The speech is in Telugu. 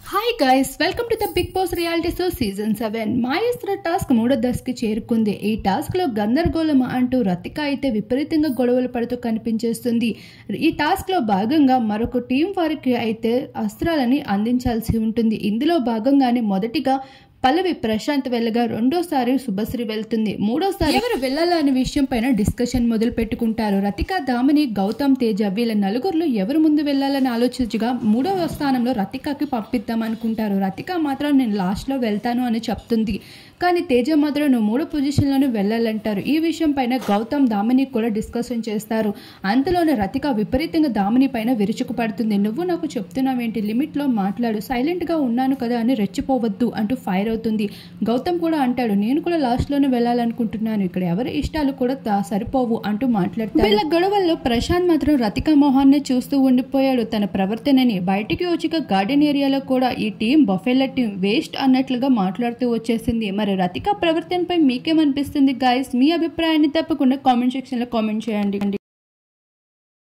Hi guys, welcome to the Bigg Boss reality show season 7. మాయేశ్వర టాస్క్ 3వ దశకి చేరుకుంది. ఈ టాస్క్ లో గందరగోళం అంటూ రతిక అయితే విపరీతంగా గొడవలు పడుతూ కనిపించేస్తుంది. ఈ టాస్క్ లో భాగంగా మరొక టీం వారికి అయితే అస్త్రాలని అందించాల్సి ఉంటుంది. ఇందులో భాగంగానే మొదటిగా పల్లవి ప్రశాంత్ వెళ్ళగా రెండోసారి శుభశ్రీ వెళ్తుంది. మూడోసారి ఎవరు వెళ్ళాలనే విషయం పైన డిస్కషన్ మొదలు పెట్టుకుంటారు. రతిక, దామిని, గౌతమ్, తేజ వీళ్ళ నలుగురులో ఎవరు ముందు వెళ్ళాలని ఆలోచించగా 3వ స్థానంలో రతికకి పంపిద్దాం అనుకుంటారు. రతిక మాత్రం నేను లాస్ట్ లో వెళ్తాను అని చెప్తుంది. కానీ తేజ మాత్రం నువ్వు 3వ పొజిషన్లోనే వెళ్ళాలంటారు. ఈ విషయం పైన గౌతమ్, దామిని కూడా డిస్కషన్ చేస్తారు. అంతలోనే రతిక విపరీతంగా దామిని పైన విరుచుకుపడుతుంది. నువ్వు నాకు చెప్తున్నావేంటి, లిమిట్ లో మాట్లాడు, సైలెంట్ గా ఉన్నాను కదా అని రెచ్చిపోవద్దు అంటూ ఫైర్ అవుతుంది. గౌతమ్ కూడా అంటాడు, నేను కూడా లాస్ట్ లోనే వెళ్ళాలనుకుంటున్నాను, ఇక్కడ ఎవరి ఇష్టాలు కూడా సరిపోవు అంటూ మాట్లాడతారు. వీళ్ళ గొడవల్లో ప్రశాంత్ మాత్రం రతిక మొహాన్ని చూస్తూ ఉండిపోయాడు. తన ప్రవర్తనని బయటికి వచ్చి గార్డెన్ ఏరియాలో కూడా ఈ టీం బఫెల్ల టీం వేస్ట్ అన్నట్లుగా మాట్లాడుతూ వచ్చేసింది. మరి రతిక ప్రవర్తనపై మీకేమనిపిస్తుంది గైస్? మీ అభిప్రాయాన్ని తప్పకుండా కామెంట్ సెక్షన్ లో కామెంట్ చేయండి.